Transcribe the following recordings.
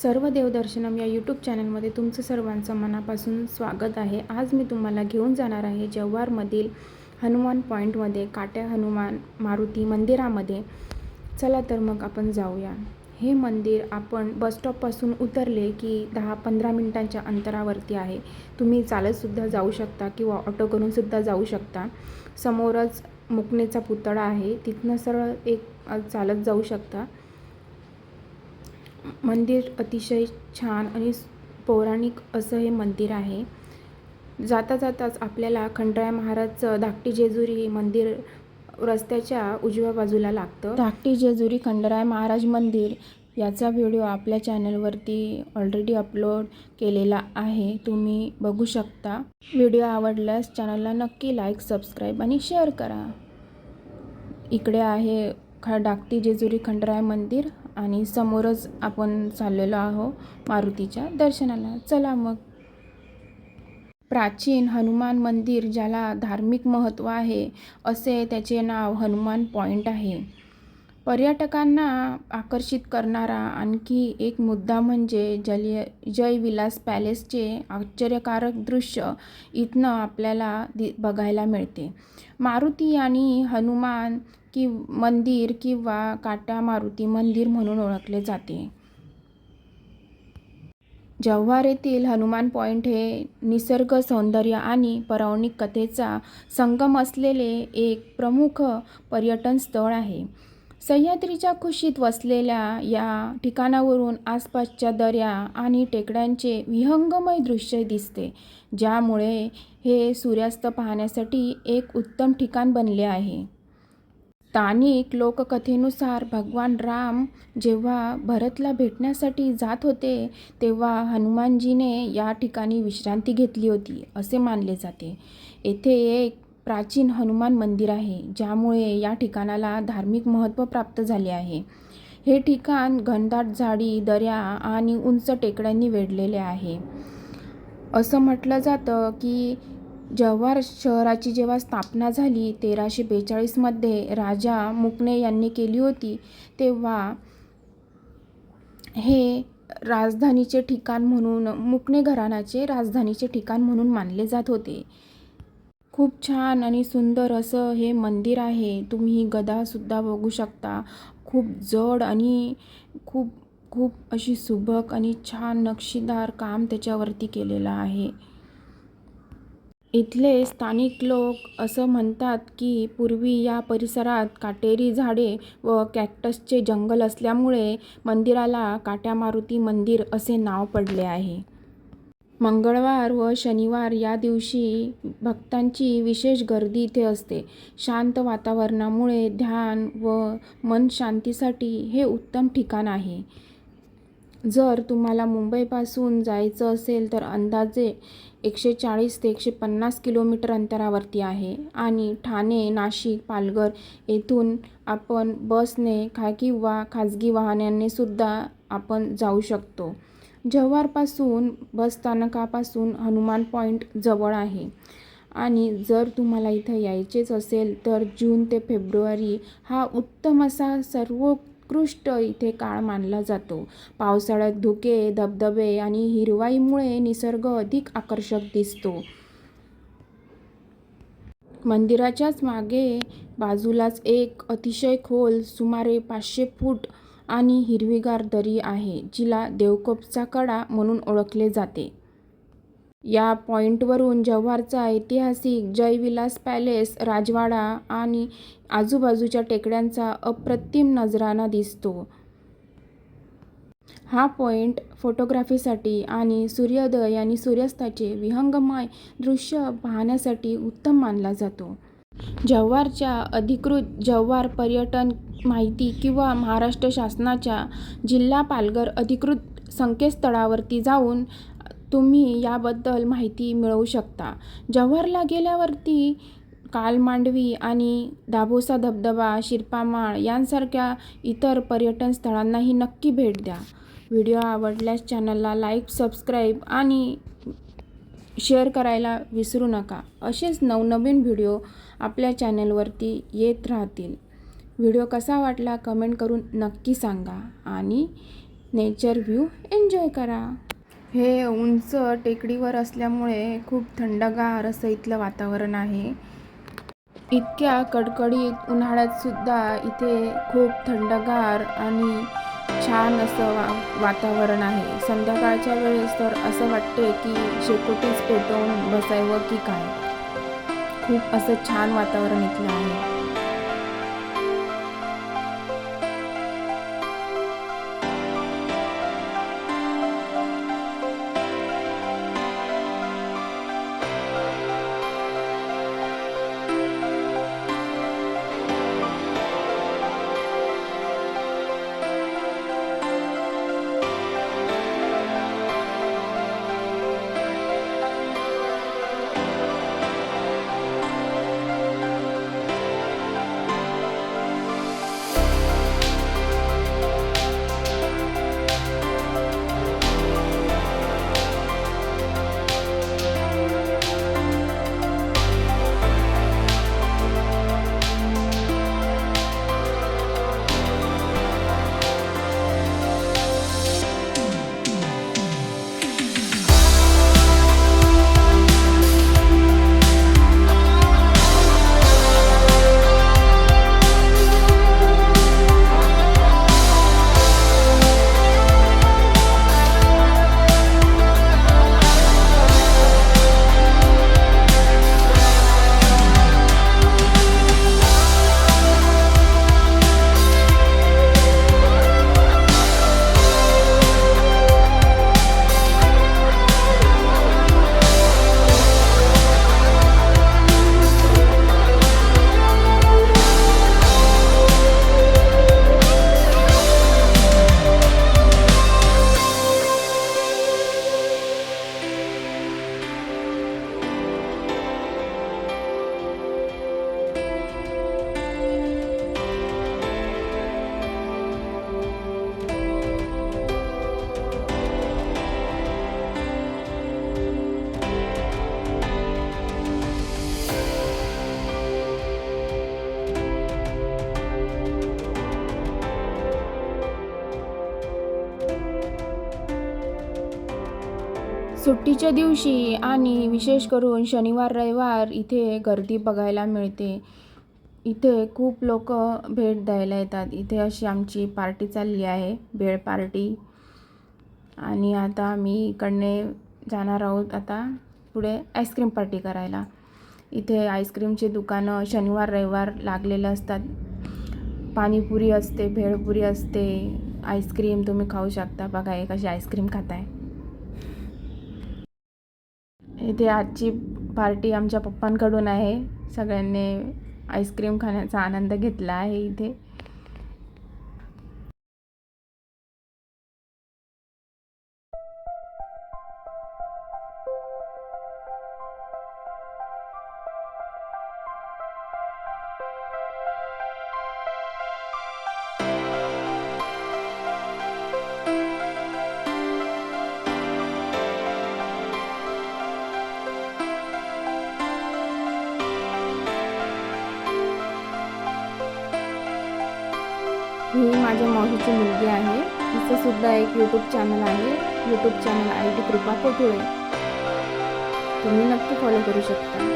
सर्व देवदर्शनम या यूट्यूब चॅनलमध्ये तुमचं सर्वांचं मनापासून स्वागत आहे। आज मी तुम्हाला घेऊन जाणार आहे जव्हारमधील हनुमान पॉईंटमध्ये काट्या हनुमान मारुती मंदिरामध्ये। चला तर मग आपण जाऊया। हे मंदिर आपण बस स्टॉपपासून उतरले की 10-15 मिनिटांच्या अंतरावरती आहे। तुम्ही चालतसुद्धा जाऊ शकता किंवा ऑटो करूनसुद्धा जाऊ शकता। समोरच मुकणेचा पुतळा आहे, तिथनं सरळ एक चालत जाऊ शकता। मंदिर अतिशय छान आणि पौराणिक असं हे मंदिर आहे। जाता जाताच आपल्याला खंडाळा महाराजचं धाकटी जेजुरी मंदिर रस्त्याच्या उजव्या बाजूला लागतं। धाकटी जेजुरी खंडाळा महाराज मंदिर याचा व्हिडिओ आपल्या चॅनलवरती ऑलरेडी अपलोड केलेला आहे, तुम्ही बघू शकता। व्हिडिओ आवडल्यास चॅनलला नक्की लाईक, सबस्क्राईब आणि शेअर करा। इकडे आहे धाकटी जेजुरी खंडाळा मंदिर आणि समोरच आपण चाललेलो आहोत मारुतीच्या दर्शनाला। चला मग। प्राचीन हनुमान मंदिर ज्याला धार्मिक महत्त्व आहे असे त्याचे नाव हनुमान पॉईंट आहे। पर्यटकांना आकर्षित करणारा आणखी एक मुद्दा म्हणजे जयविलास पॅलेसचे आश्चर्यकारक दृश्य इथनं आपल्याला बघायला मिळते। मारुती आणि हनुमान मंदिर किंवा काट्या मारुती मंदिर म्हणून ओळखले जाते। जव्हार येथील हनुमान पॉईंट हे निसर्ग सौंदर्य आणि पौराणिक कथेचा संगम असलेले एक प्रमुख पर्यटन स्थळ आहे। सह्याद्रीच्या कुशीत वसलेल्या या ठिकाणावरून आसपासच्या दऱ्या आणि टेकड्यांचे विहंगमय दृश्य दिसते, ज्यामुळे हे सूर्यास्त पाहण्यासाठी एक उत्तम ठिकाण बनले आहे। स्थानिक लोककथेनुसार भगवान राम जेव्हा भरतला भेटण्यासाठी जात होते तेव्हा हनुमानजीने या ठिकाणी विश्रांती घेतली होती असे मानले जाते। येथे एक प्राचीन हनुमान मंदिर आहे, ज्यामुळे या ठिकाणाला धार्मिक महत्त्व प्राप्त झाले आहे। हे ठिकाण घनदाट झाडी, दऱ्या आणि उंच टेकड्यांनी वेढलेले आहे। असं म्हटलं जातं की जव्हार शहराची जेव्हा स्थापना झाली 1342 मध्ये राजा मुकणे यांनी केली होती, तेव्हा हे राजधानीचे ठिकाण म्हणून मुकणे घराण्याचे राजधानीचे ठिकाण म्हणून मानले जात होते। खूप छान आणि सुंदर असं हे मंदिर आहे। तुम्ही गदासुद्धा बघू शकता, खूप जड आणि खूप अशी सुबक आणि छान नक्षीदार काम त्याच्यावरती केलेलं आहे। इथले स्थानिक लोक असं म्हणतात की पूर्वी या परिसरात काटेरी झाडे व कॅक्टसचे जंगल असल्यामुळे मंदिराला काट्या मारुती मंदिर असे नाव पडले आहे। मंगळवार व शनिवार या दिवशी भक्तांची विशेष गर्दी इथे असते। शांत वातावरणामुळे ध्यान व मन शांतीसाठी हे उत्तम ठिकाण आहे। जर तुम्हाला मुंबईपासून जायचं असेल तर अंदाजे 140 ते 150 किलोमीटर अंतरावरती आहे आणि ठाणे, नाशिक, पालघर येथून आपण बसने किंवा खाजगी वाहनाने सुद्धा आपण जाऊ शकतो। जव्हारपासून बस स्थानकापासून हनुमान पॉईंट जवळ आहे आणि जर तुम्हाला इथं यायचेच असेल तर जून ते फेब्रुवारी हा उत्तम असा सर्वोत्कृष्ट इथे काळ मानला जातो। पावसाळ्यात धुके, धबधबे आणि हिरवाईमुळे निसर्ग अधिक आकर्षक दिसतो। मंदिराच्याच मागे बाजूलाच एक अतिशय खोल सुमारे 500 फूट आणि हिरवीगार दरी आहे, जिला देवकोपचा कडा म्हणून ओळखले जाते। या पॉईंटवरून जव्हारचा ऐतिहासिक जयविलास पॅलेस, राजवाडा आणि आजूबाजूच्या टेकड्यांचा अप्रतिम नजारा दिसतो। हा पॉईंट फोटोग्राफीसाठी आणि सूर्योदय आणि सूर्यास्ताचे विहंगमय दृश्य पाहण्यासाठी उत्तम मानला जातो। जव्हारच्या अधिकृत जव्हार पर्यटन माहिती किंवा महाराष्ट्र शासनाच्या जिल्हा पालघर अधिकृत संकेतस्थळावरती जाऊन तुम्ही याबद्दल माहिती मिळवू शकता। जव्हारला गेल्यावरती कालमांडवी आणि दाभोसा धबधबा, शिरपामाळ यांसारख्या इतर पर्यटन स्थळांनाही नक्की भेट द्या। व्हिडिओ आवडल्यास चॅनलला लाईक, सबस्क्राईब आणि शेअर करायला विसरू नका। असेच नवनवीन व्हिडिओ आपल्या चॅनलवरती येत राहतील। व्हिडिओ कसा वाटला कमेंट करून नक्की सांगा आणि नेचर व्ह्यू एन्जॉय करा. हे उंच टेकडीवर असल्यामुळे खूप थंडगार असं इथलं वातावरण आहे. इतक्या कडकडीत उन्हाळ्यात सुद्धा इथे खूप थंडगार आणि छान असं वातावरण आहे. संध्याकाळच्या वेळेस तर असं वाटते की शेकोटीच पेटवून बसावं की काय. खूप असं छान वातावरण इथलं आहे. सुट्टीच्या दिवशी आणि विशेष करून शनिवार रविवार इथे गर्दी बघायला मिळते. इथे खूप लोक भेट द्यायला येतात. इथे अशी आमची पार्टी चालली आहे, भेळ पार्टी. आणि आता आम्ही इकडने जाणार आहोत आता पुढे आईस्क्रीम पार्टी करायला. इथे आईस्क्रीमची दुकानं शनिवार रविवार लागलेलं असतात. पाणीपुरी असते, भेळपुरी असते, आईस्क्रीम तुम्ही खाऊ शकता. बघा एक अशी आईस्क्रीम खाताय. इथे आजची पार्टी आमच्या पप्पांकडून आहे. सगळ्यांनी आईस्क्रीम खाण्याचा आनंद घेतला आहे इथे. ही माझ्या मावशीची मुलगी आहे. तिचं सुद्धा एक यूट्यूब चॅनल आहे. यूट्यूब चॅनल ID कृपा कोठुळे. तुम्ही नक्की फॉलो करू शकता.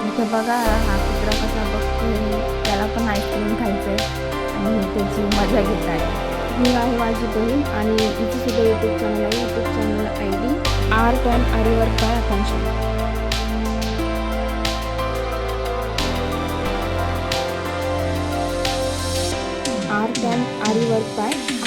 इथे बघा हा कुत्रा कसा बघतोय. त्याला पण आईस्क्रीम खायचं आहे आणि त्याची मजा घेत आहे. ही आहे माझी बहीण आणि तिचं सुद्धा यूट्यूब चॅनल आहे. YouTube channel ID R10 artwork by Akanksha. R10 artwork bye